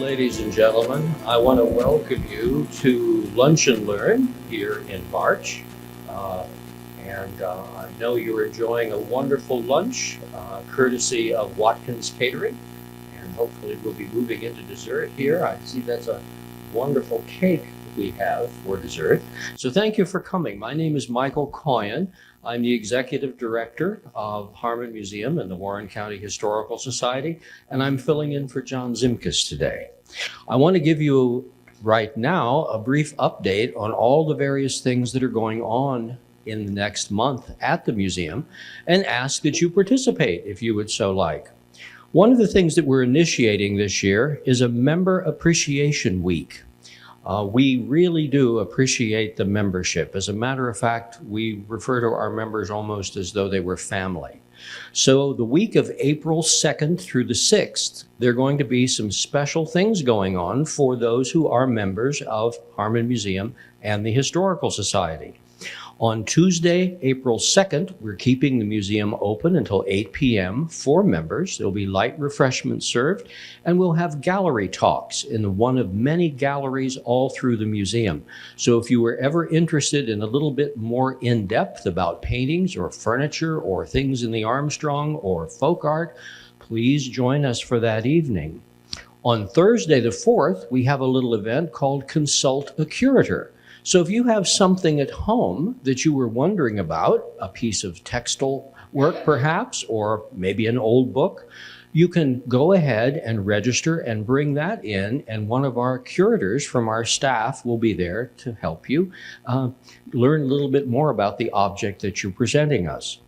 Ladies and gentlemen, I want to welcome you to Lunch and Learn here in March. Uh, I know you're enjoying a wonderful lunch, courtesy of Watkins Catering. And hopefully we'll be moving into dessert here. I see that's a wonderful cake we have for dessert. So thank you for coming. My name is Michael Coyan. I'm the Executive Director of Harmon Museum and the Warren County Historical Society, and I'm filling in for John Zimkus today. I want to give you right now a brief update on all the various things that are going on in the next month at the museum and ask that you participate if you would so like. One of the things that we're initiating this year is a Member Appreciation Week. We really do appreciate the membership. As a matter of fact, we refer to our members almost as though they were family. So the week of April 2nd through the 6th, there are going to be some special things going on for those who are members of Harmon Museum and the Historical Society. On Tuesday, April 2nd, we're keeping the museum open until 8 p.m. for members. There'll be light refreshments served, and we'll have gallery talks in one of many galleries all through the museum. So if you were ever interested in a little bit more in-depth about paintings or furniture or things in the Armstrong or folk art, please join us for that evening. On Thursday the 4th, we have a little event called Consult a Curator. So if you have something at home that you were wondering about, a piece of textile work perhaps, or maybe an old book, you can go ahead and register and bring that in, and one of our curators from our staff will be there to help you learn a little bit more about the object that you're presenting us.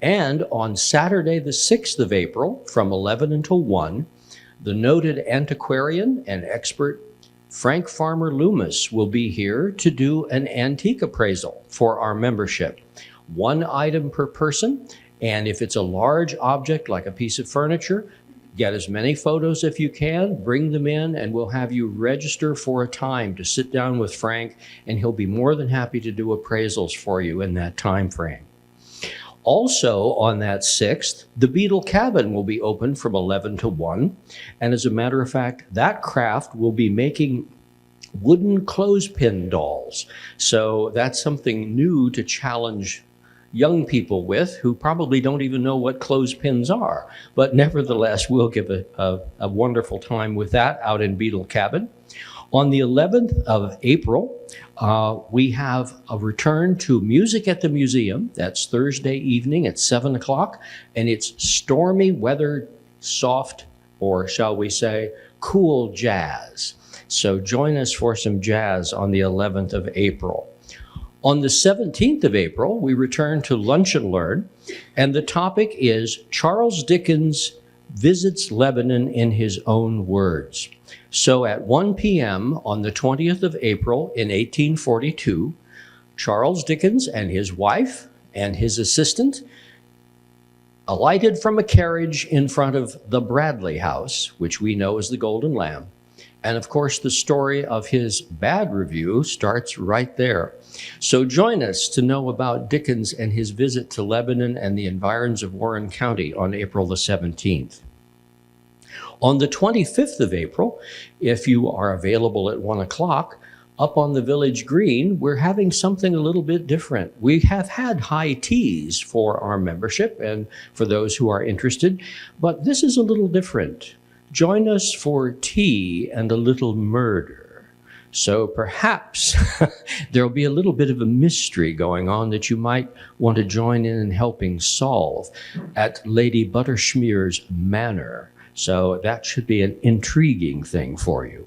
And on Saturday, the 6th of April, from 11 until 1, the noted antiquarian and expert Frank Farmer Loomis will be here to do an antique appraisal for our membership. One item per person, and if it's a large object like a piece of furniture, get as many photos if you can, bring them in, and we'll have you register for a time to sit down with Frank, and he'll be more than happy to do appraisals for you in that time frame. Also on that 6th, the Beetle Cabin will be open from 11 to 1. And as a matter of fact, that craft will be making wooden clothespin dolls. So that's something new to challenge young people with who probably don't even know what clothespins are. But nevertheless, we'll give a wonderful time with that out in Beetle Cabin. On the 11th of April, we have a return to Music at the Museum. That's Thursday evening at 7 o'clock, and it's stormy weather, soft, or shall we say, cool jazz. So join us for some jazz on the 11th of April. On the 17th of April, we return to Lunch and Learn, and the topic is Charles Dickens visits Lebanon in his own words. So at 1 p.m. on the 20th of April in 1842, Charles Dickens and his wife and his assistant alighted from a carriage in front of the Bradley House, which we know as the Golden Lamb. And of course, the story of his bad review starts right there. So join us to know about Dickens and his visit to Lebanon and the environs of Warren County on April the 17th. On the 25th of April, if you are available at 1 o'clock, up on the Village Green, we're having something a little bit different. We have had high teas for our membership and for those who are interested, but this is a little different. Join us for tea and a little murder. So perhaps there'll be a little bit of a mystery going on that you might want to join in helping solve at Lady Butterschmear's manor. So that should be an intriguing thing for you.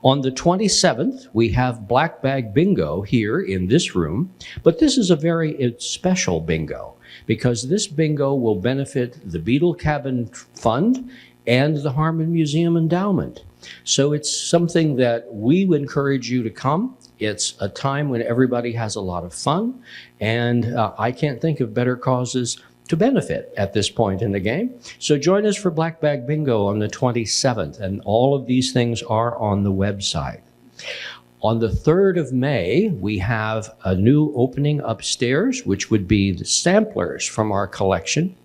On the 27th, we have Black Bag Bingo here in this room, but this is a very special bingo because this bingo will benefit the Beetle Cabin Fund and the Harmon Museum Endowment. So it's something that we would encourage you to come. It's a time when everybody has a lot of fun, and I can't think of better causes to benefit at this point in the game. So join us for Black Bag Bingo on the 27th, and all of these things are on the website. On the 3rd of May, we have a new opening upstairs, which would be the samplers from our collection.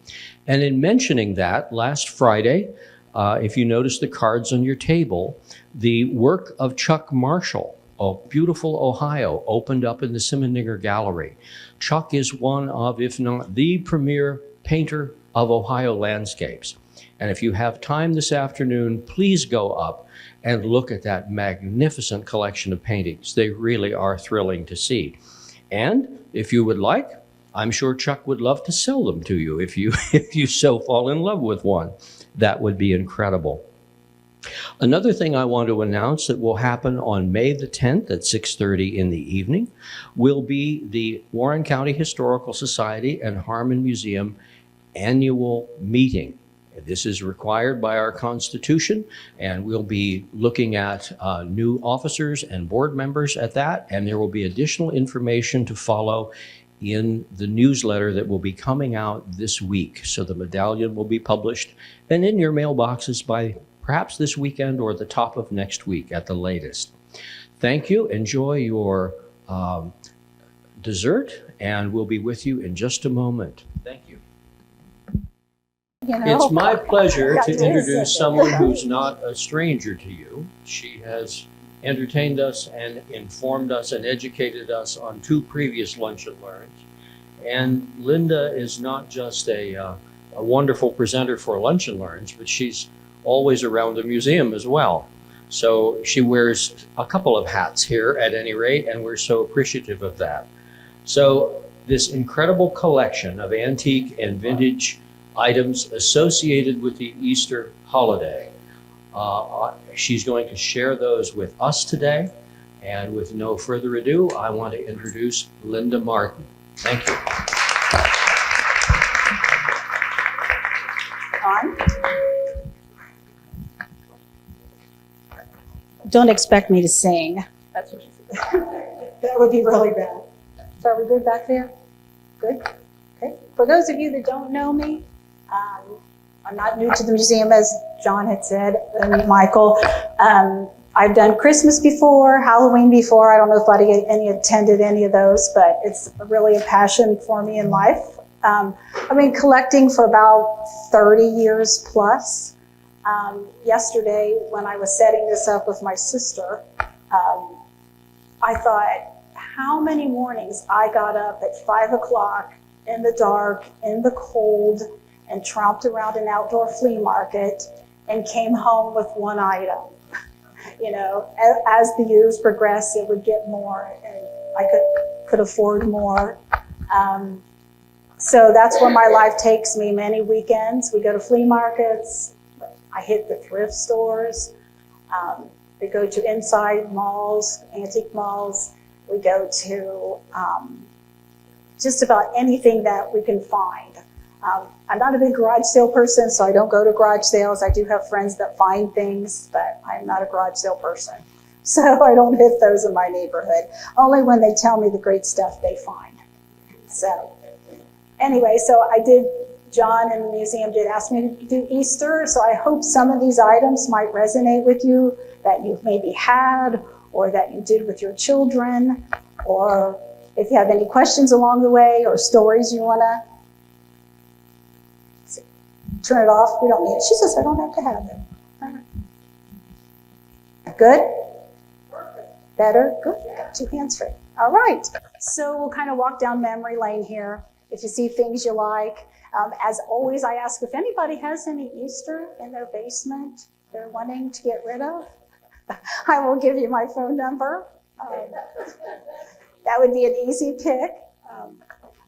And in mentioning that, last Friday, If you notice the cards on your table, the work of Chuck Marshall, of beautiful Ohio, opened up in the Simendinger Gallery. Chuck is one of, if not the premier painter of Ohio landscapes. And if you have time this afternoon, please go up and look at that magnificent collection of paintings. They really are thrilling to see. And if you would like, I'm sure Chuck would love to sell them to you if you so fall in love with one. That would be incredible. Another thing I want to announce that will happen on May the 10th at 6:30 in the evening will be the Warren County Historical Society and Harmon Museum annual meeting. This is required by our Constitution, and we'll be looking at new officers and board members at that, and there will be additional information to follow in the newsletter that will be coming out this week. So the medallion will be published and in your mailboxes by perhaps this weekend or the top of next week at the latest. Thank you. Enjoy your dessert, and we'll be with you in just a moment. Thank you. It's my pleasure to introduce someone who's not a stranger to you. She has entertained us and informed us and educated us on 2 previous Lunch and Learns. And Linda is not just a wonderful presenter for Lunch and Learns, but she's always around the museum as well. So she wears a couple of hats here at any rate, and we're so appreciative of that. So this incredible collection of antique and vintage items associated with the Easter holiday. She's going to share those with us today. And with no further ado, I want to introduce Linda Martin. Thank you. On. Don't expect me to sing. That's what she said. That would be really bad. So are we good back there? Good? Okay. For those of you that don't know me, I'm not new to the museum, as John had said, and Michael. I've done Christmas before, Halloween before. I don't know if any attended any of those, but it's really a passion for me in life. I've been collecting for about 30 years plus. Yesterday, when I was setting this up with my sister, I thought how many mornings I got up at 5 o'clock in the dark, in the cold, and tromped around an outdoor flea market and came home with one item. You know, as the years progressed, it would get more, and I could afford more. So that's where my life takes me. Many weekends, we go to flea markets. I hit the thrift stores. We go to inside malls, antique malls. We go to just about anything that we can find. I'm not a big garage sale person, so I don't go to garage sales. I do have friends that find things, but I'm not a garage sale person. So I don't hit those in my neighborhood, only when they tell me the great stuff they find. So anyway, so John and the museum did ask me to do Easter, so I hope some of these items might resonate with you, that you've maybe had, or that you did with your children, or if you have any questions along the way, or stories you want to turn it off. We don't need it. She says, I don't have to have it. Good? Better? Good. Got 2 hands free. All right. So we'll kind of walk down memory lane here. If you see things you like. As always, I ask if anybody has any Easter in their basement they're wanting to get rid of. I will give you my phone number. That would be an easy pick.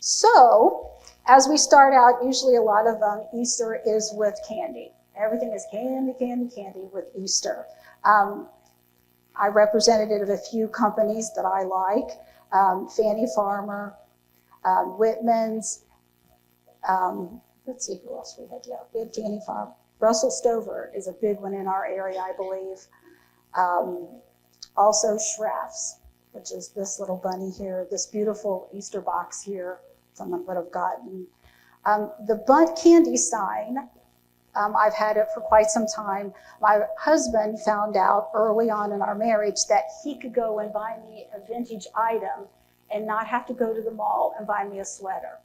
So as we start out, usually a lot of Easter is with candy. Everything is candy, candy, candy with Easter. I representative of a few companies that I like. Fannie Farmer, Whitman's. Let's see who else we had. Yeah, we had Fannie Farmer. Russell Stover is a big one in our area, I believe. Also Schraff's, which is this little bunny here, this beautiful Easter box here. Someone would have gotten. The Bunt candy sign, I've had it for quite some time. My husband found out early on in our marriage that he could go and buy me a vintage item and not have to go to the mall and buy me a sweater.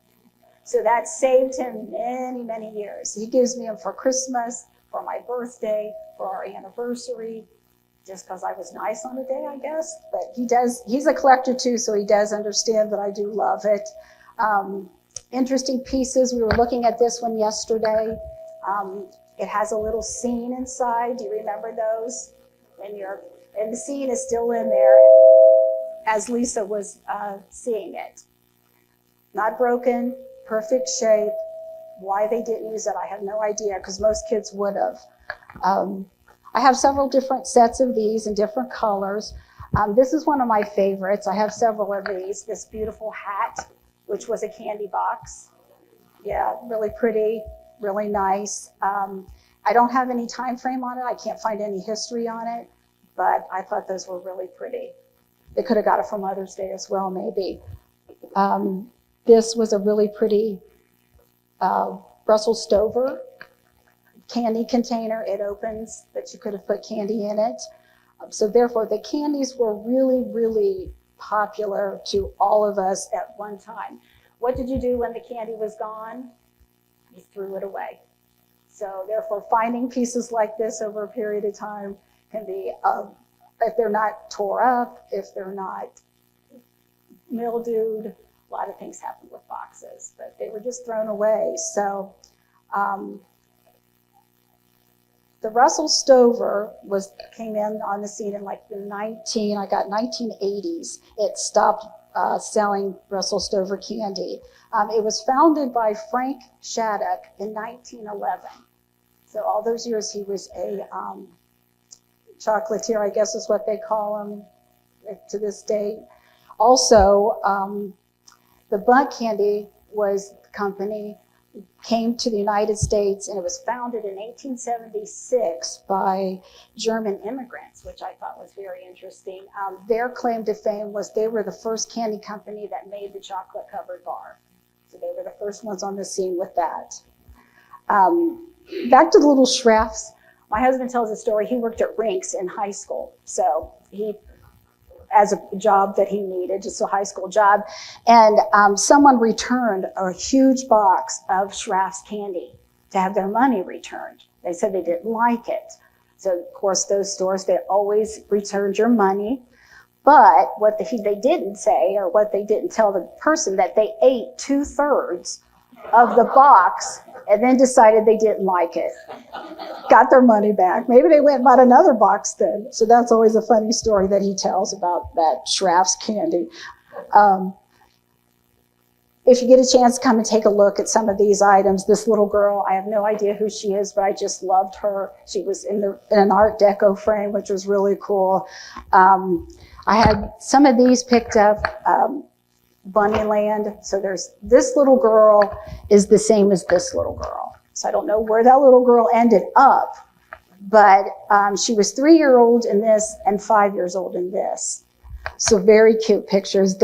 So that saved him many, many years. He gives me them for Christmas, for my birthday, for our anniversary, just because I was nice on the day, I guess. But he's a collector too, so he does understand that I do love it. Interesting pieces. We were looking at this one yesterday. It has a little scene inside. Do you remember those? And the scene is still in there as Lisa was seeing it. Not broken, perfect shape. Why they didn't use it, I have no idea, because most kids would have. I have several different sets of these in different colors. This is one of my favorites. I have several of these. This beautiful hat, which was a candy box. Yeah, really pretty, really nice. I don't have any time frame on it. I can't find any history on it, but I thought those were really pretty. They could have got it for Mother's Day as well, maybe. This was a really pretty Brussels Stover candy container. It opens, that you could have put candy in it. So therefore, the candies were really, really popular to all of us at one time. What did you do when the candy was gone? You threw it away. So therefore, finding pieces like this over a period of time can be, if they're not tore up, if they're not mildewed, a lot of things happen with boxes, but they were just thrown away. So the Russell Stover came in on the scene in like the 1980s. It stopped selling Russell Stover candy. It was founded by Frank Shattuck in 1911. So all those years he was a chocolatier, I guess is what they call him to this day. Also, the Bundt Candy company came to the United States, and it was founded in 1876 by German immigrants, which I thought was very interesting. Their claim to fame was they were the first candy company that made the chocolate covered bar. So they were the first ones on the scene with that. Back to the little Schrafts. My husband tells a story. He worked at Rinks in high school. So as a job that he needed, just a high school job. And someone returned a huge box of Schrafft's candy to have their money returned. They said they didn't like it. So of course, those stores, they always returned your money. But what they didn't say, or what they didn't tell the person, that they ate 2/3 of the box and then decided they didn't like it. Got their money back. Maybe they went and bought another box then. So that's always a funny story that he tells about that Schrafft's candy. If you get a chance, come and take a look at some of these items. This little girl, I have no idea who she is, but I just loved her. She was in an Art Deco frame, which was really cool. I had some of these picked up. Bunnyland. So this little girl is the same as this little girl. So I don't know where that little girl ended up, but she was 3-year-old in this and 5 years old in this. So very cute pictures.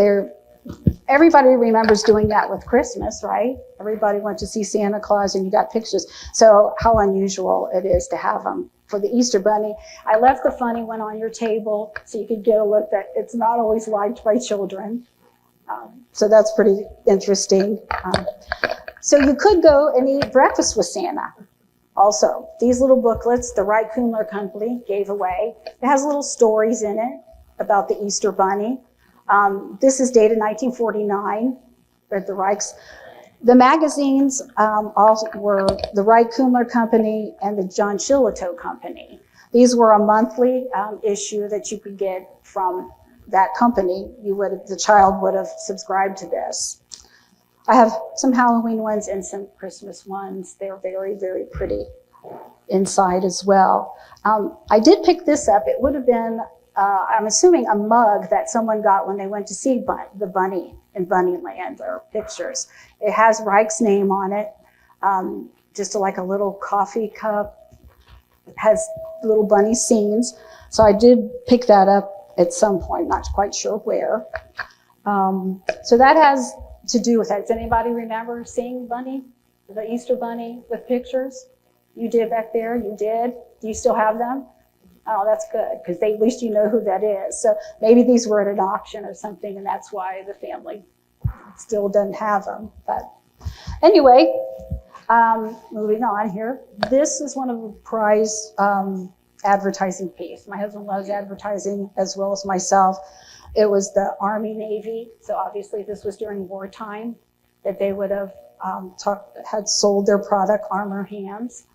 Everybody remembers doing that with Christmas, right? Everybody went to see Santa Claus and you got pictures. So how unusual it is to have them for the Easter Bunny. I left the funny one on your table so you could get a look that it's not always liked by children. So that's pretty interesting. So you could go and eat breakfast with Santa. Also, these little booklets, the Wright Kumler Company gave away. It has little stories in it about the Easter Bunny. This is dated 1949, but the Reichs. The magazines also were the Wright Kumler Company and the John Shillitoe Company. These were a monthly issue that you could get from that company. The child would have subscribed to this. I have some Halloween ones and some Christmas ones. They're very, very pretty inside as well. I did pick this up. It would have been, I'm assuming, a mug that someone got when they went to see the bunny in Bunnyland, or pictures. It has Reich's name on it, just like a little coffee cup. It has little bunny scenes. So I did pick that up at some point, not quite sure where. So that has to do with that. Does anybody remember seeing the Easter Bunny with pictures? You did back there? You did? Do you still have them? Oh, that's good, because at least you know who that is. So maybe these were at an auction or something, and that's why the family still doesn't have them. But anyway, Moving on here. This is one of the prize advertising piece. My husband loves advertising as well as myself. It was the Army Navy. So obviously this was during wartime that they would have had sold their product, Armor Hams.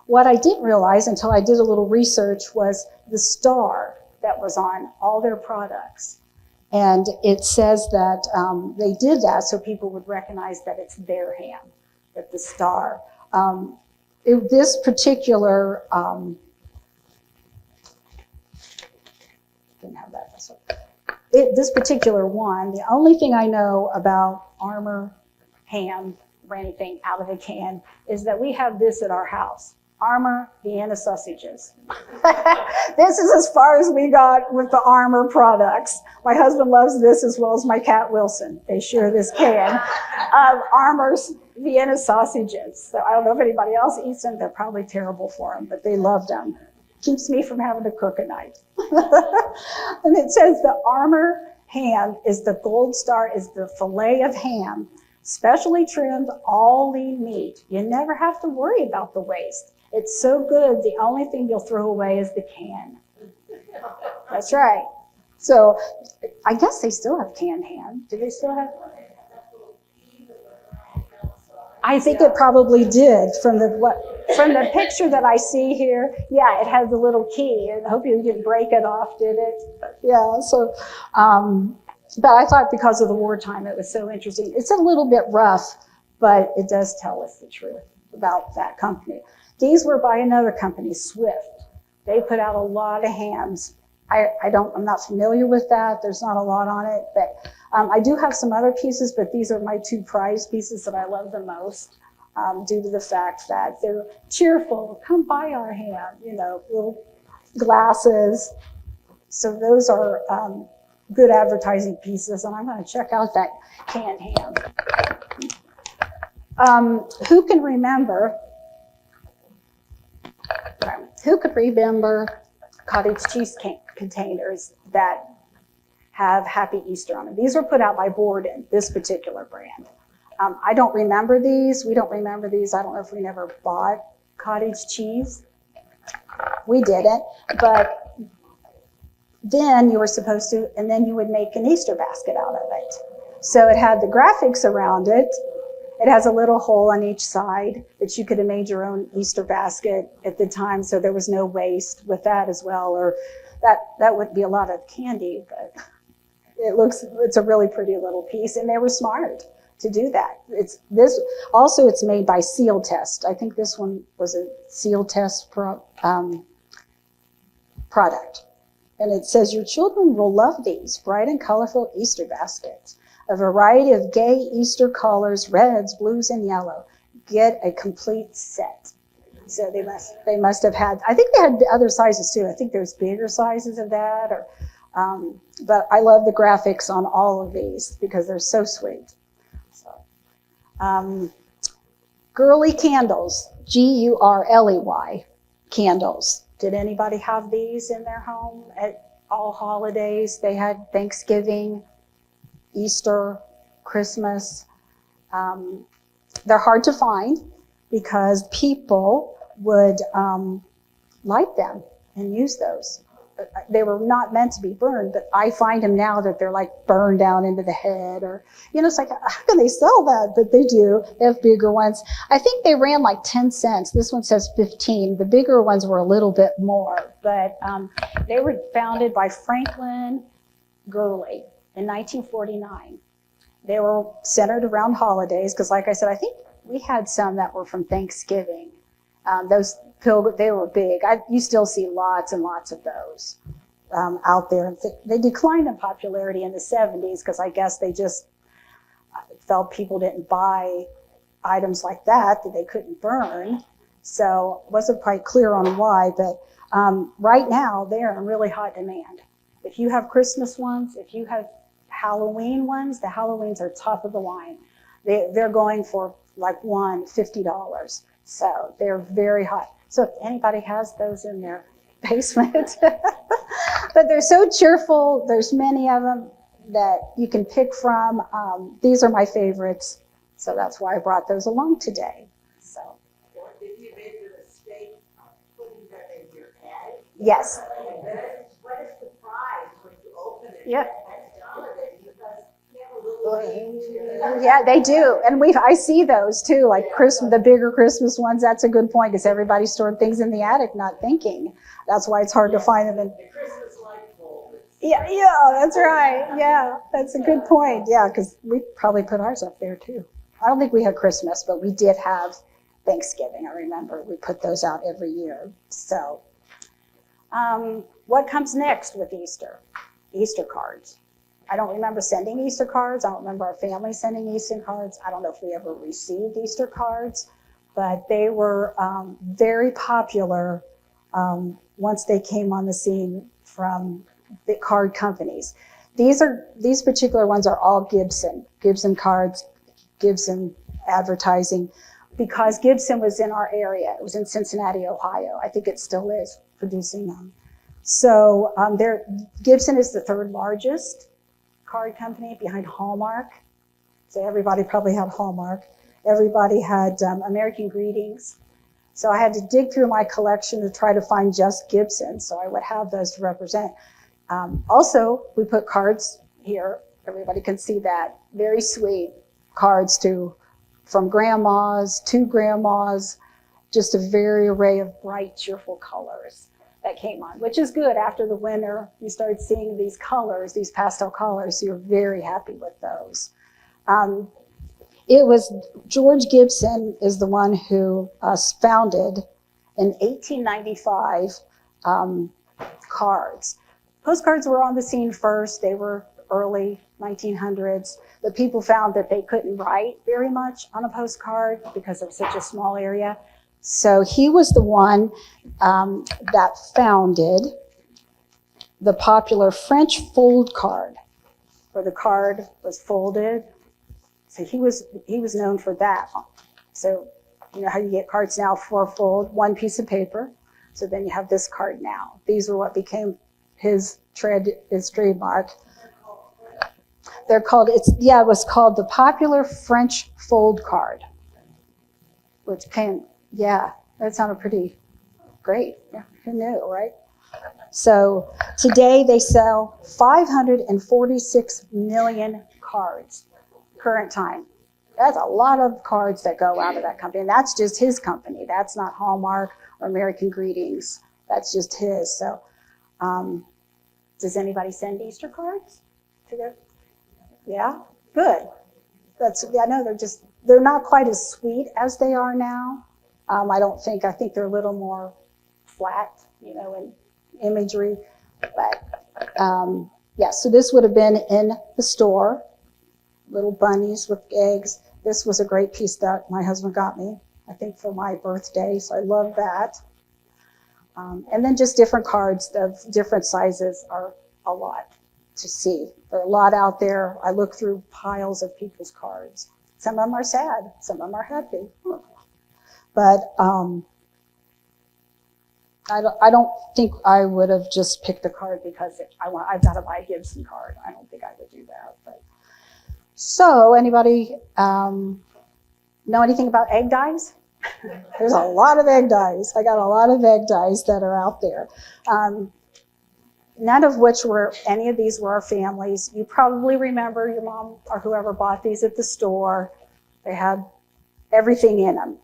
What I didn't realize until I did a little research was the star that was on all their products. And it says that they did that so people would recognize that it's their ham, that the star. This particular, didn't have that this way. This particular one, the only thing I know about Armor Ham or anything out of a can is that we have this at our house. Armor Vienna sausages. This is as far as we got with the Armor products. My husband loves this as well as my cat Wilson. They share this can of Armor's Vienna sausages. So I don't know if anybody else eats them. They're probably terrible for them, but they loved them. Keeps me from having to cook at night. And it says the Armor ham is the gold star, is the fillet of ham, specially trimmed, all lean meat. You never have to worry about the waste. It's so good, the only thing you'll throw away is the can. That's right. So I guess they still have canned ham. Do they still have? I think it probably did from the picture that I see here. Yeah, it has the little key. I hope you didn't break it off, did it? Yeah, so, but I thought because of the wartime, it was so interesting. It's a little bit rough, but it does tell us the truth about that company. These were by another company, Swift. They put out a lot of hams. I'm not familiar with that. There's not a lot on it, but I do have some other pieces, but these are my two prized pieces that I love the most due to the fact that they're cheerful. Come buy our ham, little glasses. So those are good advertising pieces, and I'm going to check out that canned ham. Who can remember cottage cheese containers that have Happy Easter on them? These were put out by Borden, this particular brand. I don't remember these. We don't remember these. I don't know if we never bought cottage cheese. We didn't, but then you were supposed to, and then you would make an Easter basket out of it. So it had the graphics around it. It has a little hole on each side that you could have made your own Easter basket at the time, so there was no waste with that as well. Or that would be a lot of candy, but it's a really pretty little piece, and they were smart to do that. It's made by Seal Test. I think this one was a Seal Test product. And it says, your children will love these bright and colorful Easter baskets. A variety of gay Easter colors, reds, blues, and yellow. Get a complete set. So they must have had, I think they had other sizes too. I think there's bigger sizes of that. But I love the graphics on all of these because they're so sweet. So, girly candles, Gurley candles. Did anybody have these in their home at all holidays? They had Thanksgiving, Easter, Christmas. They're hard to find because people would light them and use those. They were not meant to be burned, but I find them now that they're like burned down into the head, or, it's like, how can they sell that? But they do. They have bigger ones. I think they ran like 10 cents. This one says 15. The bigger ones were a little bit more, but they were founded by Franklin Gurley in 1949. They were centered around holidays because, like I said, I think we had some that were from Thanksgiving. They were big. You still see lots and lots of those out there. They declined in popularity in the 70s because I guess they just felt people didn't buy items like that they couldn't burn. So it wasn't quite clear on why, but right now they're in really hot demand. If you have Christmas ones, if you have Halloween ones, the Halloweens are top of the line. They're going for like $50. So they're very hot. So if anybody has those in their basement, but they're so cheerful. There's many of them that you can pick from. These are my favorites. So that's why I brought those along today. So. Did you make a mistake putting them in your head? Yes. What a surprise when you open it. Yeah. That's holiday because you have a little ring to it. Yeah, they do. And I see those too, like Christmas, the bigger Christmas ones. That's a good point because everybody stored things in the attic not thinking. That's why it's hard to find them in. The Christmas light bulb. Yeah, that's right. Yeah, that's a good point. Yeah, because we probably put ours up there too. I don't think we had Christmas, but we did have Thanksgiving. I remember we put those out every year. So, what comes next with Easter? Easter cards. I don't remember sending Easter cards. I don't remember our family sending Easter cards. I don't know if we ever received Easter cards, but they were very popular once they came on the scene from the card companies. These particular ones are all Gibson cards, Gibson advertising, because Gibson was in our area. It was in Cincinnati, Ohio. I think it still is producing them. So Gibson is the third largest card company behind Hallmark. So everybody probably had Hallmark. Everybody had American Greetings. So I had to dig through my collection to try to find just Gibson, so I would have those to represent. Also, we put cards here. Everybody can see that. Very sweet cards from grandmas to grandmas. Just a very array of bright, cheerful colors that came on, which is good. After the winter, you started seeing these colors, these pastel colors, so you're very happy with those. It was George Gibson is the one who founded in 1895 cards. Postcards were on the scene first. They were early 1900s, but people found that they couldn't write very much on a postcard because of such a small area. So he was the one that founded the popular French fold card, where the card was folded. So he was known for that. So you know how you get cards now, 4-fold, one piece of paper. So then you have this card now. These were what became his trademark. It was called the popular French fold card, which that sounded pretty great. Yeah, who knew, right? So today they sell 546 million cards, current time. That's a lot of cards that go out of that company. And that's just his company. That's not Hallmark or American Greetings. That's just his. So does anybody send Easter cards to their? Yeah, good. I know they're not quite as sweet as they are now. I think they're a little more flat, in imagery. But so this would have been in the store, little bunnies with eggs. This was a great piece that my husband got me, I think for my birthday, so I love that. And then just different cards of different sizes are a lot to see. There are a lot out there. I look through piles of people's cards. Some of them are sad, some of them are happy. But I don't think I would have just picked a card because I've got to buy a Gibson card. I don't think I would do that. But so anybody know anything about egg dyes? There's a lot of egg dyes. I got a lot of egg dyes that are out there. None of which any of these were our families. You probably remember your mom or whoever bought these at the store. They had everything in them.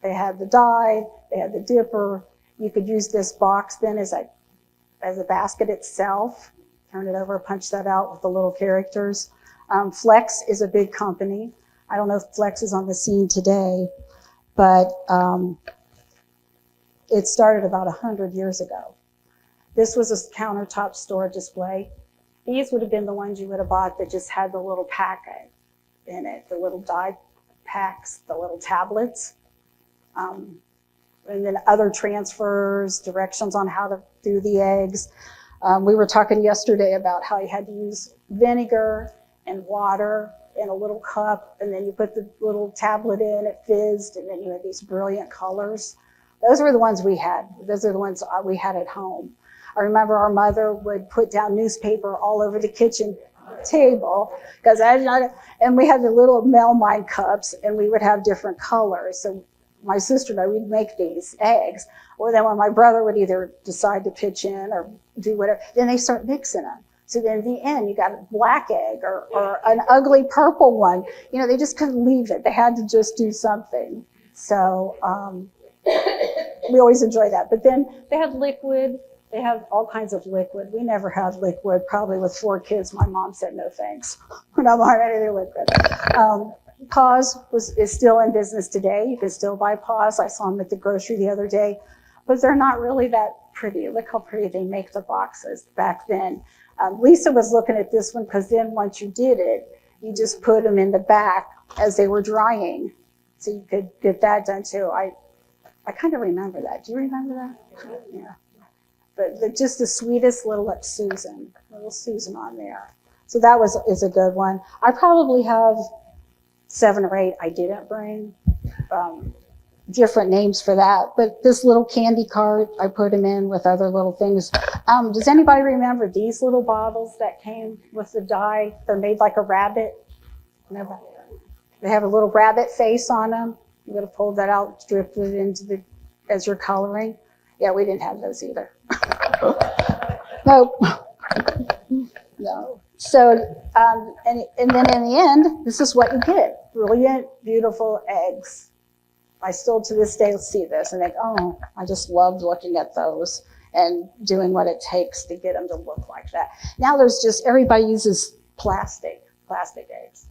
They had the dye, they had the dipper. You could use this box then as a basket itself. Turn it over, punch that out with the little characters. Flex is a big company. I don't know if Flex is on the scene today, but it started about 100 years ago. This was a countertop store display. These would have been the ones you would have bought that just had the little packet in it, the little dye packs, the little tablets. And then other transfers, directions on how to do the eggs. We were talking yesterday about how you had to use vinegar and water in a little cup, and then you put the little tablet in, it fizzed, and then you had these brilliant colors. Those were the ones we had. Those are the ones we had at home. I remember our mother would put down newspaper all over the kitchen table, because and we had the little melamine cups, and we would have different colors. So my sister and I, we'd make these eggs. Or then when my brother would either decide to pitch in or do whatever, then they start mixing them. So then in the end, you got a black egg or an ugly purple one. You know, they just couldn't leave it. They had to just do something. So we always enjoy that. But then they had liquid. They have all kinds of liquid. We never had liquid. Probably with 4 kids, my mom said no thanks. We're not buying anything liquid. Paws is still in business today. You can still buy paws. I saw them at the grocery the other day, but they're not really that pretty. Look how pretty they make the boxes back then. Lisa was looking at this one because then once you did it, you just put them in the back as they were drying. So you could get that done too. I kind of remember that. Do you remember that? Yeah. But just the sweetest little Susan on there. So that is a good one. I probably have 7 or 8 I didn't bring. Different names for that. But this little candy cart, I put them in with other little things. Does anybody remember these little bottles that came with the dye? They're made like a rabbit. Nobody. They have a little rabbit face on them. You would have pulled that out, dripped it into as you're coloring. Yeah, we didn't have those either. Nope. No. So, and then in the end, this is what you get. Brilliant, beautiful eggs. I still to this day see this and think, oh, I just loved looking at those and doing what it takes to get them to look like that. Now there's just, everybody uses plastic eggs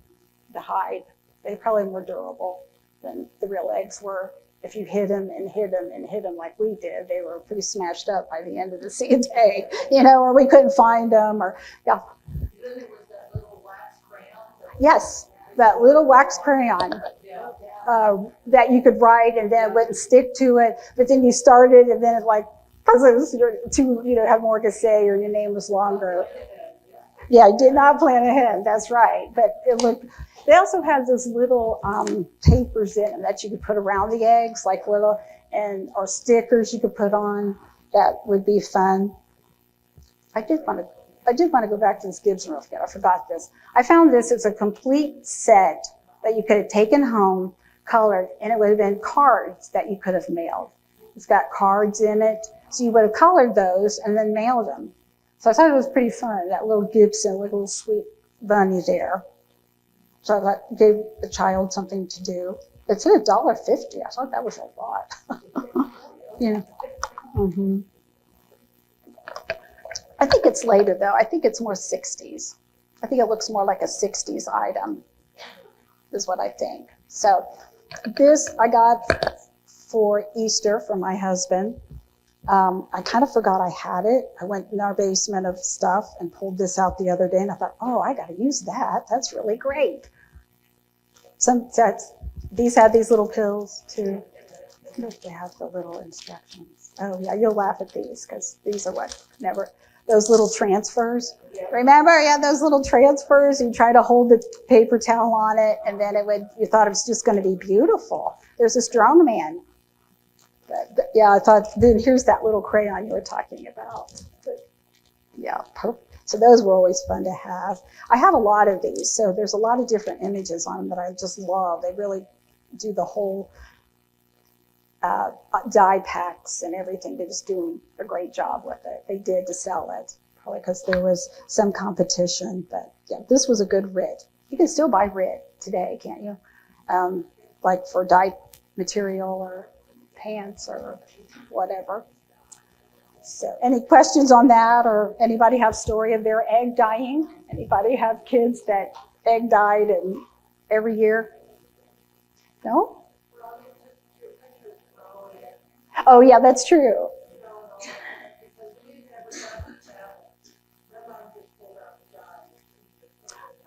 to hide. They're probably more durable than the real eggs were. If you hid them and hid them and hid them like we did, they were pretty smashed up by the end of the day, you know, or we couldn't find them, or, yeah. Then there was that little wax crayon. Yes, that little wax crayon that you could write and then it wouldn't stick to it, but then you started and then it like, because it was too, you know, have more to say or your name was longer. Yeah, I did not plan ahead, that's right. But it looked, they also had those little papers in them that you could put around the eggs, like little, or stickers you could put on. That would be fun. I did want to go back to this Gibson real quick. I forgot this. I found this. It's a complete set that you could have taken home, colored, and it would have been cards that you could have mailed. It's got cards in it. So you would have colored those and then mailed them. So I thought it was pretty fun, that little Gibson with a little sweet bunny there. So that gave the child something to do. It's $1.50. I thought that was a lot. Yeah. Mm-hmm. I think it's later though. I think it's more 60s. I think it looks more like a 60s item, is what I think. So this I got for Easter from my husband. I kind of forgot I had it. I went in our basement of stuff and pulled this out the other day and I thought, oh, I got to use that. That's really great. These had these little pills too. I wonder if they have the little instructions. Oh yeah, you'll laugh at these because these are those little transfers. Remember, yeah, those little transfers. You try to hold the paper towel on it and then you thought it was just going to be beautiful. There's a strong man. But yeah, I thought, then here's that little crayon you were talking about. But yeah, so those were always fun to have. I have a lot of these, so there's a lot of different images on them that I just love. They really do the whole dye packs and everything. They're just doing a great job with it. They did to sell it, probably because there was some competition. But yeah, this was a good RIT. You can still buy RIT today, can't you? Like for dye material or pants or whatever. So any questions on that, or anybody have story of their egg dyeing? Anybody have kids that egg dyed and every year? No? Oh yeah, that's true.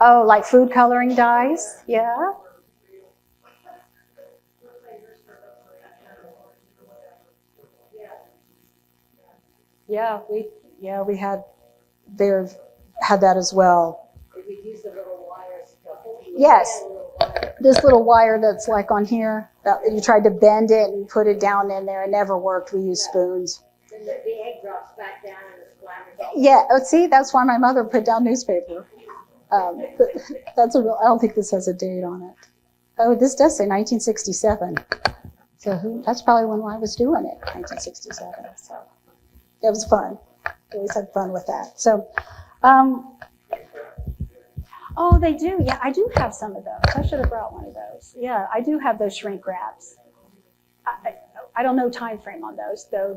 Oh, like food coloring dyes? Yeah. Yeah, we had that as well. We use the little wires. Yes, this little wire that's like on here. You tried to bend it and put it down in there. It never worked. We used spoons. Then the egg drops back down and the splatters. Yeah, see, that's why my mother put down newspaper. But that's a real, I don't think this has a date on it. Oh, this does say 1967. So that's probably when I was doing it, 1967. So it was fun. Always had fun with that. So, oh, they do. Yeah, I do have some of those. I should have brought one of those. Yeah, I do have those shrink wraps. I don't know time frame on those though.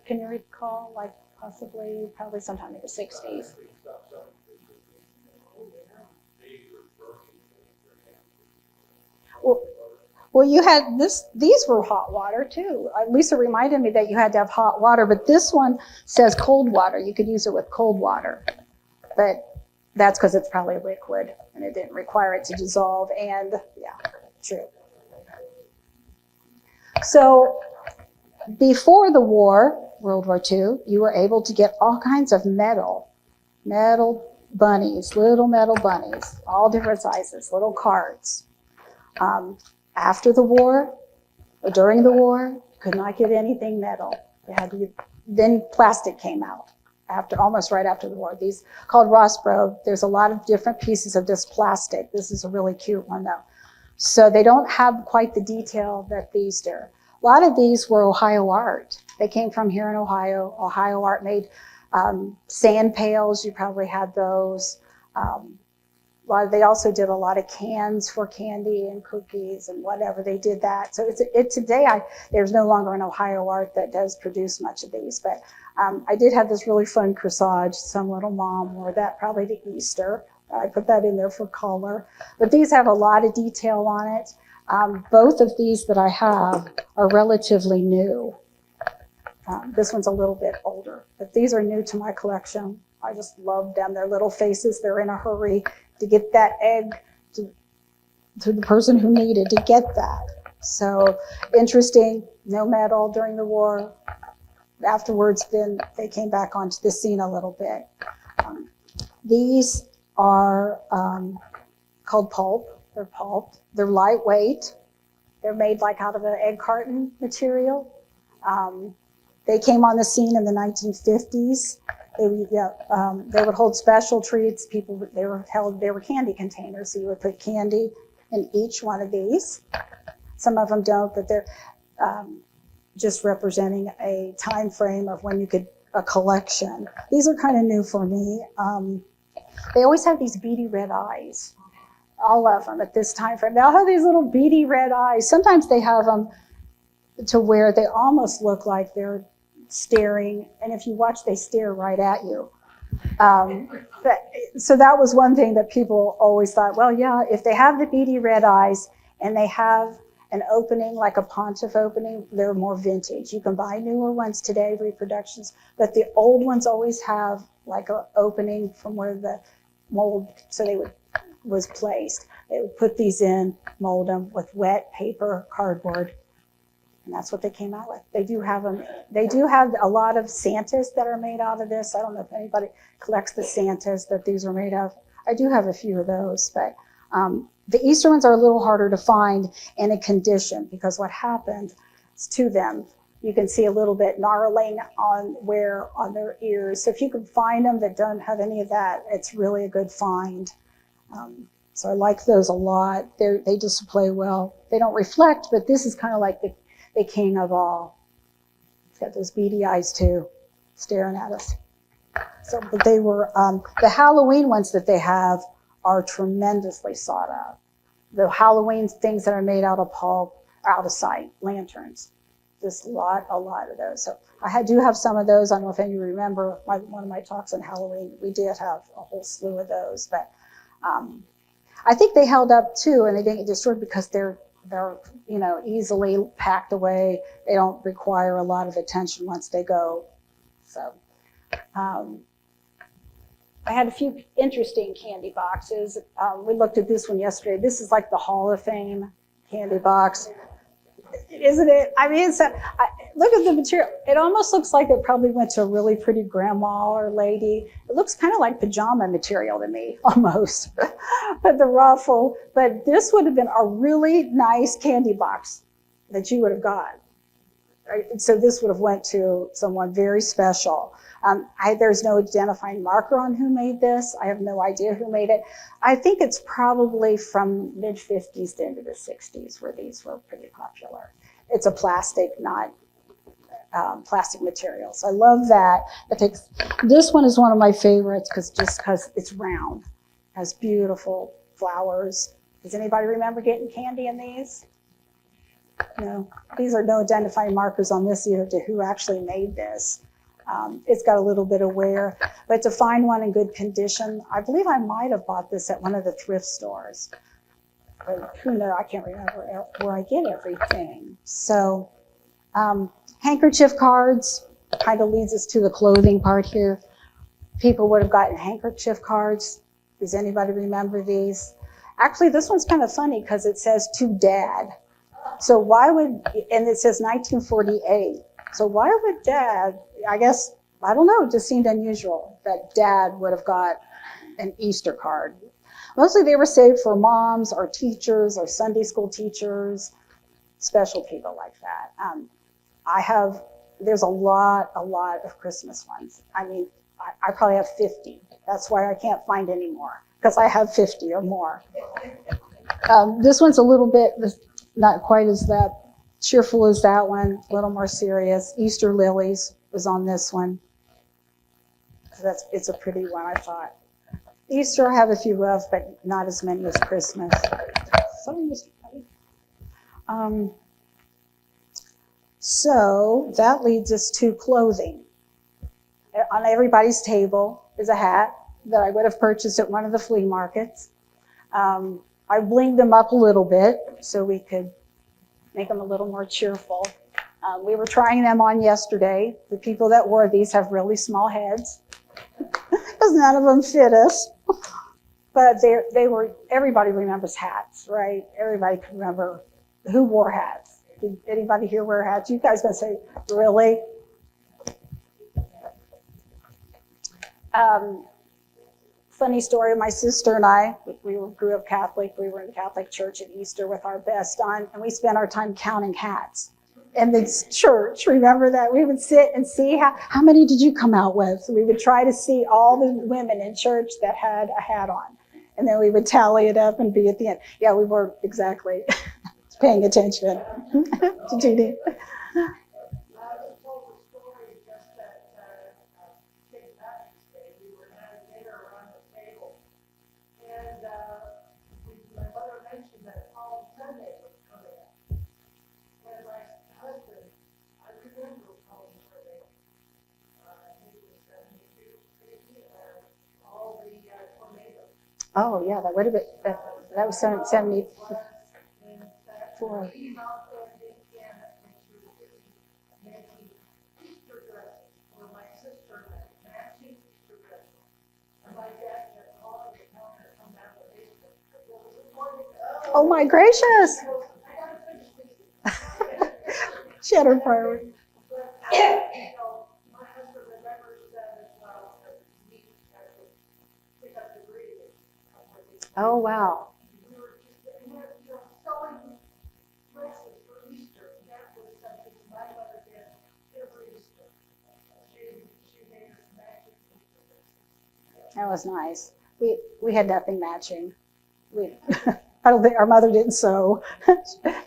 Can you recall, like probably sometime in the 60s? Well, you had these were hot water too. Lisa reminded me that you had to have hot water, but this one says cold water. You could use it with cold water, but that's because it's probably liquid and it didn't require it to dissolve. And yeah, true. So before the war, World War II, you were able to get all kinds of metal bunnies, little metal bunnies, all different sizes, little cards. After the war, or during the war, could not get anything metal. Then plastic came out almost right after the war. These called Rosbro. There's a lot of different pieces of this plastic. This is a really cute one though. So they don't have quite the detail that these do. A lot of these were Ohio art. They came from here in Ohio. Ohio art made sand pails. You probably had those. They also did a lot of cans for candy and cookies and whatever. They did that. So today, there's no longer an Ohio art that does produce much of these. But I did have this really fun corsage. Some little mom wore that probably to Easter. I put that in there for color. But these have a lot of detail on it. Both of these that I have are relatively new. This one's a little bit older, but these are new to my collection. I just love them. Their little faces, they're in a hurry to get that egg to the person who needed to get that. So interesting, no metal during the war. Afterwards, then they came back onto the scene a little bit. These are called pulp. They're pulped. They're lightweight. They're made like out of an egg carton material. They came on the scene in the 1950s. They would hold special treats. They were candy containers, so you would put candy in each one of these. Some of them don't, but they're just representing a time frame of when you could a collection. These are kind of new for me. They always have these beady red eyes, all of them at this time frame. They all have these little beady red eyes. Sometimes they have them to where they almost look like they're staring, and if you watch, they stare right at you. So that was one thing that people always thought, well, yeah, if they have the beady red eyes and they have an opening, like a pontiff opening, they're more vintage. You can buy newer ones today, reproductions, but the old ones always have like an opening from where the mold, was placed. They would put these in, mold them with wet paper, cardboard, and that's what they came out with. They do have them. They do have a lot of Santas that are made out of this. I don't know if anybody collects the Santas that these are made of. I do have a few of those, but the Easter ones are a little harder to find in a condition because what happened to them, you can see a little bit gnarling on their ears. So if you can find them that don't have any of that, it's really a good find. So I like those a lot. They display well. They don't reflect, but this is kind of like the king of all. It's got those beady eyes too, staring at us. So, but they were, the Halloween ones that they have are tremendously sought out. The Halloween things that are made out of pulp are out of sight, lanterns. Just a lot of those. So I do have some of those. I don't know if any of you remember one of my talks on Halloween. We did have a whole slew of those, but I think they held up too, and they didn't get destroyed because they're easily packed away. They don't require a lot of attention once they go. So I had a few interesting candy boxes. We looked at this one yesterday. This is like the Hall of Fame candy box, isn't it? I mean, look at the material. It almost looks like it probably went to a really pretty grandma or lady. It looks kind of like pajama material to me, almost. But the ruffle. But this would have been a really nice candy box that you would have got. So this would have went to someone very special. There's no identifying marker on who made this. I have no idea who made it. I think it's probably from mid-50s to into the 60s where these were pretty popular. It's a plastic, not plastic material. So I love that. This one is one of my favorites because it's round, has beautiful flowers. Does anybody remember getting candy in these? No, these are no identifying markers on this either to who actually made this. It's got a little bit of wear, but to find one in good condition, I believe I might have bought this at one of the thrift stores. But who knows, I can't remember where I get everything. So handkerchief cards kind of leads us to the clothing part here. People would have gotten handkerchief cards. Does anybody remember these? Actually, this one's kind of funny because it says to dad. So why would, and it says 1948. So why would dad, I guess, I don't know, it just seemed unusual that dad would have got an Easter card. Mostly they were saved for moms or teachers or Sunday school teachers, special people like that. There's a lot of Christmas ones. I mean, I probably have 50. That's why I can't find any more, because I have 50 or more. This one's a little bit, not quite as that cheerful as that one, a little more serious. Easter lilies was on this one. It's a pretty one, I thought. Easter I have a few of, but not as many as Christmas. So that leads us to clothing. On everybody's table is a hat that I would have purchased at one of the flea markets. I blinged them up a little bit so we could make them a little more cheerful. We were trying them on yesterday. The people that wore these have really small heads because none of them fit us. But everybody remembers hats, right? Everybody can remember who wore hats. Did anybody here wear hats? You guys gonna say, really? Funny story, my sister and I, we grew up Catholic. We were in the Catholic church at Easter with our vest on, and we spent our time counting hats. In this church, remember that? We would sit and see how many did you come out with? So we would try to see all the women in church that had a hat on. And then we would tally it up and be at the end. Yeah, we were exactly paying attention to Judy. Oh, yeah, that would have been, that was 74. Oh, my gracious. She had her priority. Oh, wow. That was nice. We had nothing matching. I don't think our mother didn't sew.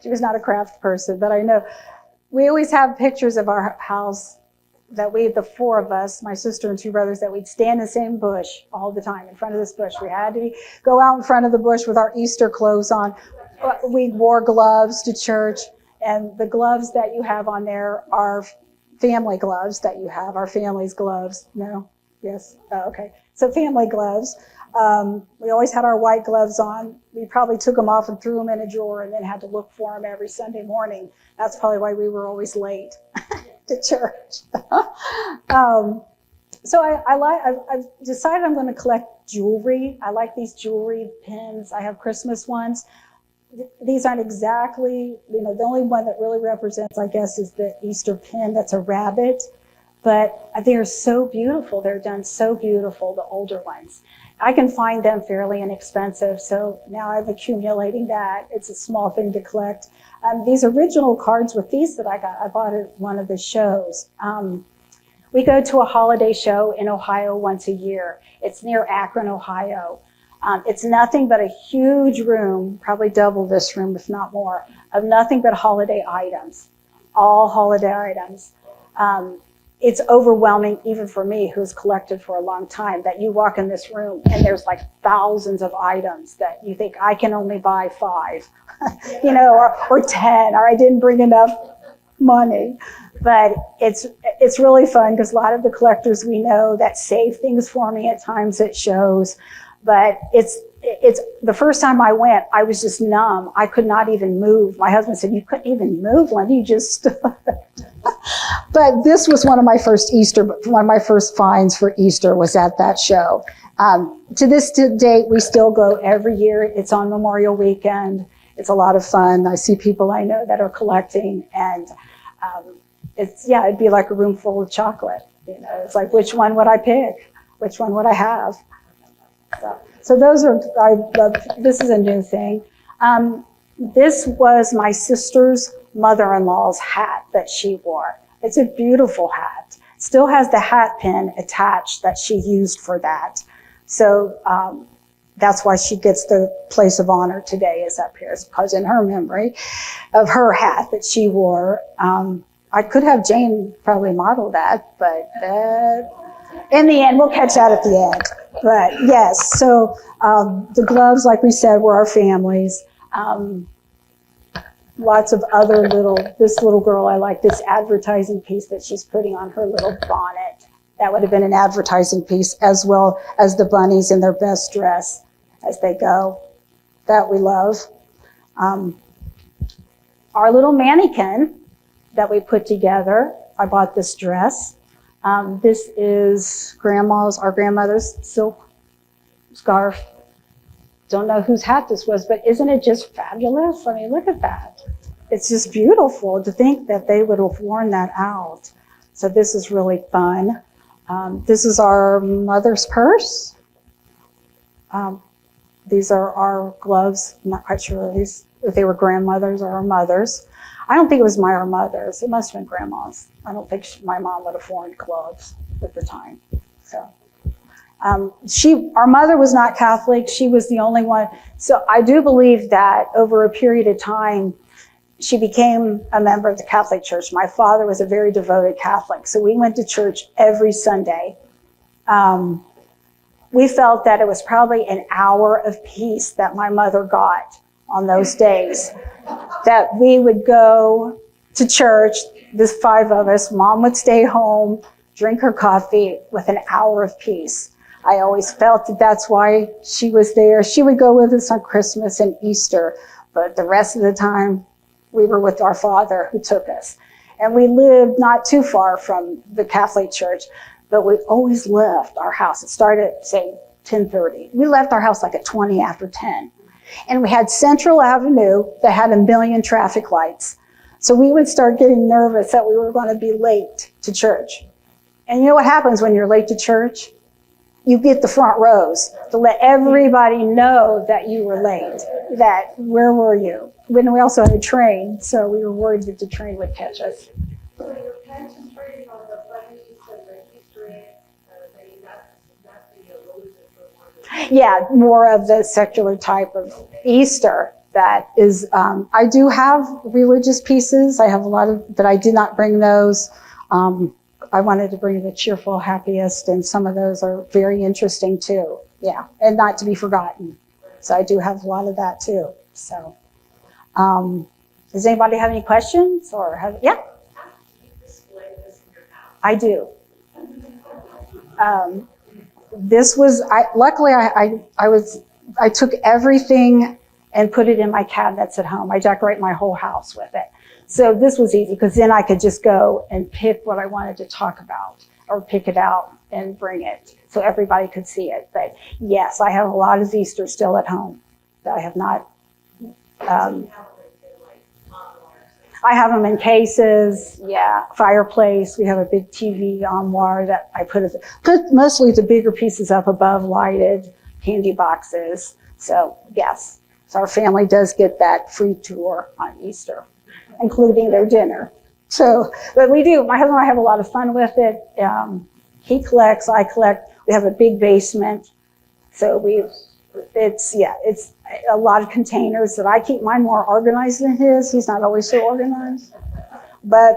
She was not a craft person, but I know we always have pictures of our house that the four of us, my sister and two brothers, that we'd stand in the same bush all the time in front of this bush. We had to go out in front of the bush with our Easter clothes on. We wore gloves to church, and the gloves that you have on there are family gloves that you have, our family's gloves. No? Yes? Oh, okay. So family gloves. We always had our white gloves on. We probably took them off and threw them in a drawer and then had to look for them every Sunday morning. That's probably why we were always late to church. So I've decided I'm going to collect jewelry. I like these jewelry pins. I have Christmas ones. These aren't exactly, the only one that really represents, I guess, is the Easter pin. That's a rabbit. But they're so beautiful. They're done so beautiful, the older ones. I can find them fairly inexpensive, so now I'm accumulating that. It's a small thing to collect. These original cards with these that I bought at one of the shows. We go to a holiday show in Ohio once a year. It's near Akron, Ohio. It's nothing but a huge room, probably double this room, if not more, of nothing but holiday items, all holiday items. It's overwhelming, even for me, who's collected for a long time, that you walk in this room and there's like thousands of items that you think, I can only buy 5, you know, or 10, or I didn't bring enough money. But it's really fun because a lot of the collectors we know that save things for me at times at shows. But it's the first time I went, I was just numb. I could not even move. My husband said, you couldn't even move, Linda, you just stood. But this was one of my first finds for Easter was at that show. To this date, we still go every year. It's on Memorial Weekend. It's a lot of fun. I see people I know that are collecting, and it'd be like a room full of chocolate. You know, it's like, which one would I pick? Which one would I have? So those are, this is a new thing. This was my sister's mother-in-law's hat that she wore. It's a beautiful hat. Still has the hat pin attached that she used for that. So that's why she gets the place of honor today is up here, because in her memory of her hat that she wore. I could have Jane probably model that, but in the end, we'll catch that at the end. But yes, so the gloves, like we said, were our family's. Lots of other this little girl, I like this advertising piece that she's putting on her little bonnet. That would have been an advertising piece, as well as the bunnies in their best dress as they go. That we love. Our little mannequin that we put together, I bought this dress. This is our grandmother's silk scarf. Don't know whose hat this was, but isn't it just fabulous? I mean, look at that. It's just beautiful to think that they would have worn that out. So this is really fun. This is our mother's purse. These are our gloves. I'm not quite sure if they were grandmother's or our mother's. I don't think it was our mother's. It must have been grandma's. I don't think my mom would have worn gloves at the time. So. Our mother was not Catholic. She was the only one. So I do believe that over a period of time, she became a member of the Catholic Church. My father was a very devoted Catholic. So we went to church every Sunday. We felt that it was probably an hour of peace that my mother got on those days. That we would go to church, there's 5 of us, Mom would stay home, drink her coffee with an hour of peace. I always felt that that's why she was there. She would go with us on Christmas and Easter, but the rest of the time we were with our father who took us. And we lived not too far from the Catholic Church, but we always left our house. It started at, say, 10:30. We left our house like at 20 after 10. And we had Central Avenue that had 1 million traffic lights. So we would start getting nervous that we were going to be late to church. And you know what happens when you're late to church? You get the front rows to let everybody know that you were late, that where were you? When we also had a train, so we were worried that the train would catch us. So you're concentrating on the bunnies and the Easter egg, not the religious. Yeah, more of the secular type of Easter. That is, I do have religious pieces. I have a lot of, but I did not bring those. I wanted to bring the cheerful, happiest, and some of those are very interesting too. Yeah, and not to be forgotten. So I do have a lot of that too. So, does anybody have any questions or yeah? I do. This was, luckily I took everything and put it in my cabinets at home. I decorate my whole house with it. So this was easy because then I could just go and pick what I wanted to talk about or pick it out and bring it so everybody could see it. But yes, I have a lot of Easter still at home that I have not. I have them in cases, yeah, fireplace. We have a big TV armoire that I put mostly the bigger pieces up above, lighted, candy boxes. So yes, So our family does get that free tour on Easter, including their dinner. So, but we do, my husband and I have a lot of fun with it. He collects, I collect. We have a big basement. So it's a lot of containers that I keep mine more organized than his. He's not always so organized. But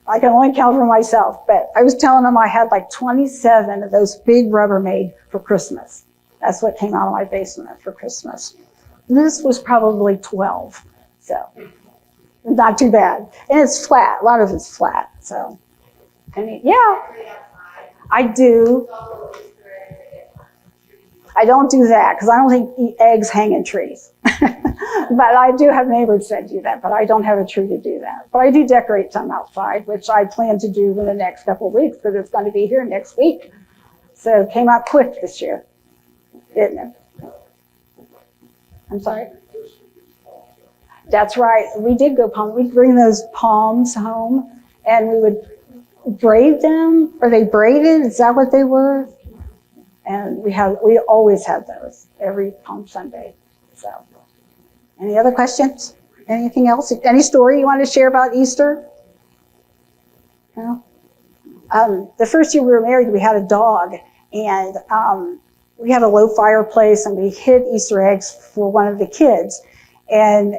I can only count for myself. But I was telling him I had like 27 of those big Rubbermaid for Christmas. That's what came out of my basement for Christmas. This was probably 12. So not too bad. And it's flat. A lot of it's flat. So, I mean, yeah, I do. I don't do that because I don't think eggs hang in trees. But I do have neighbors that do that, but I don't have a tree to do that. But I do decorate some outside, which I plan to do in the next couple of weeks because it's going to be here next week. So it came out quick this year, didn't it? I'm sorry? That's right. We did go palm. We'd bring those palms home and we would braid them. Are they braided? Is that what they were? And we always had those every Palm Sunday. So, any other questions? Anything else? Any story you want to share about Easter? No? The first year we were married, we had a dog, and we had a low fireplace, and we hid Easter eggs for one of the kids. And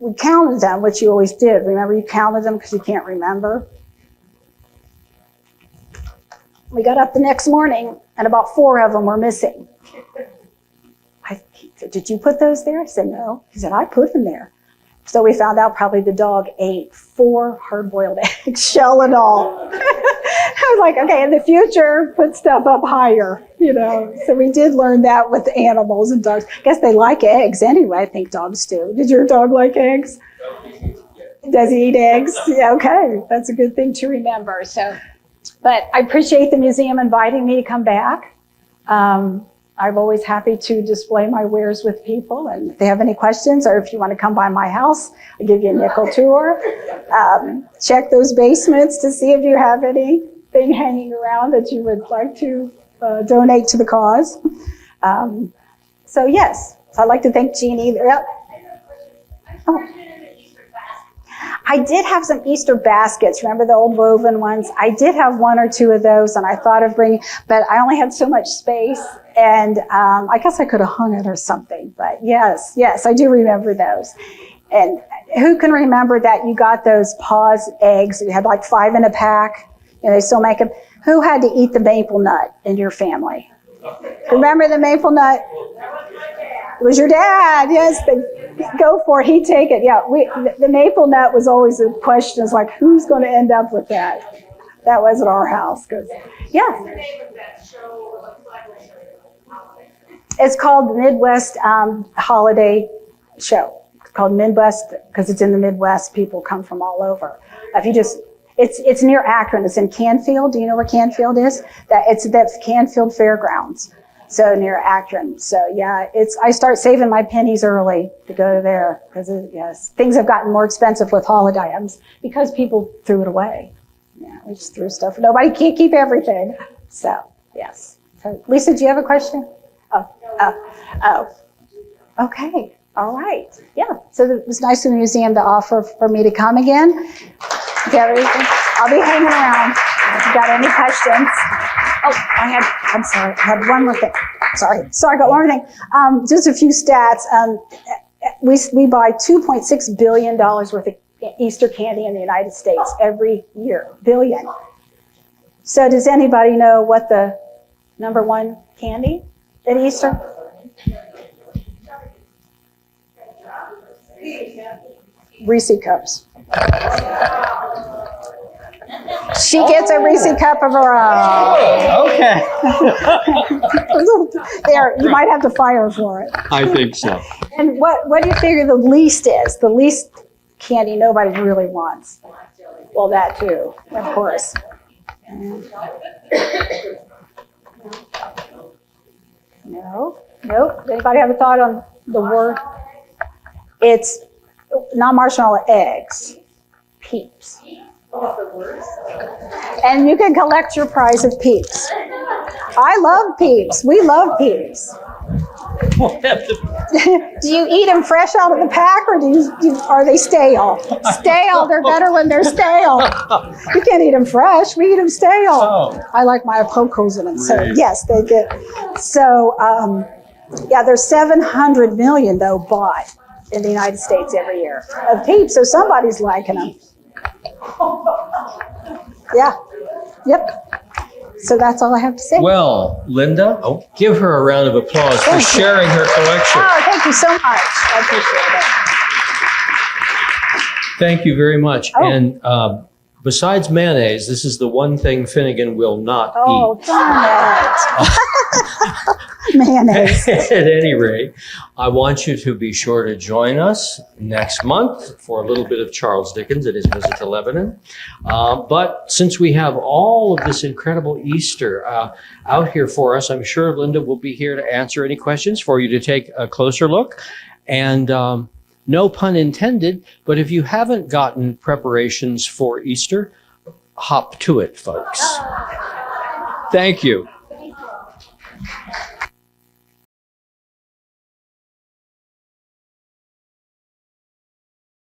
we counted them, which you always did. Remember, you counted them because you can't remember. We got up the next morning, and about 4 of them were missing. I said, "Did you put those there?" I said, "No." He said, "I put them there." So we found out probably the dog ate 4 hard-boiled eggs, shell and all. I was like, okay, in the future, put stuff up higher, you know. So we did learn that with animals and dogs. I guess they like eggs anyway. I think dogs do. Did your dog like eggs? Does he eat eggs? Yeah, okay. That's a good thing to remember. So. But I appreciate the museum inviting me to come back. I'm always happy to display my wares with people. And if they have any questions or if you want to come by my house, I'll give you a nickel tour. Check those basements to see if you have anything hanging around that you would like to donate to the cause. So yes, so I'd like to thank Jeannie. Oh. I did have some Easter baskets. Remember the old woven ones? I did have 1 or 2 of those, and I thought of bringing, but I only had so much space, and I guess I could have hung it or something. But yes, I do remember those. And who can remember that you got those paws eggs? You had like 5 in a pack, and they still make them. Who had to eat the maple nut in your family? Remember the maple nut? It was your dad, yes. Go for it, he'd take it. Yeah, the maple nut was always a question. It's like, who's going to end up with that? That wasn't our house. Yeah. It's called the Midwest Holiday Show. It's called Midwest because it's in the Midwest. People come from all over. It's near Akron. It's in Canfield. Do you know where Canfield is? That's Canfield Fairgrounds. So near Akron. So yeah, I start saving my pennies early to go there because yes, things have gotten more expensive with holiday items because people threw it away. Yeah, we just threw stuff. Nobody can't keep everything. So yes. So, Lisa, do you have a question? Oh. Okay. All right. Yeah. So it was nice of the museum to offer for me to come again. If you have anything, I'll be hanging around. If you got any questions. I'm sorry. I had one more thing. Sorry, I got one more thing. Just a few stats. We buy $2.6 billion worth of Easter candy in the United States every year. Billion. So does anybody know what the number 1 candy at Easter? Reese cups. She gets a Reese cup of her own. Okay. There, you might have to fire for it. I think so. And what do you figure the least is? The least candy nobody really wants. Well, that too, of course. No. Nope. Anybody have a thought on the word? It's not marshmallow, eggs. Peeps. And you can collect your prize of Peeps. I love Peeps. We love Peeps. Do you eat them fresh out of the pack, or are they stale? Stale. They're better when they're stale. You can't eat them fresh. We eat them stale. Oh. I like my apokos in them. So Great. yes, they get. So yeah, there's 700 million though bought in the United States every year of peeps. So somebody's liking them. Yeah. Yep. So that's all I have to say. Well, Linda, give her a round of applause for Thank you. sharing her collection. Oh, thank you so much. I appreciate it. Thank you very much. Oh. And besides mayonnaise, this is the one thing Finnegan will not Oh, eat. darn it. Mayonnaise. At any rate, I want you to be sure to join us next month for a little bit of Charles Dickens and his visit to Lebanon. But since we have all of this incredible Easter out here for us, I'm sure Linda will be here to answer any questions for you to take a closer look. And no pun intended, but if you haven't gotten preparations for Easter, hop to it, folks. Thank you.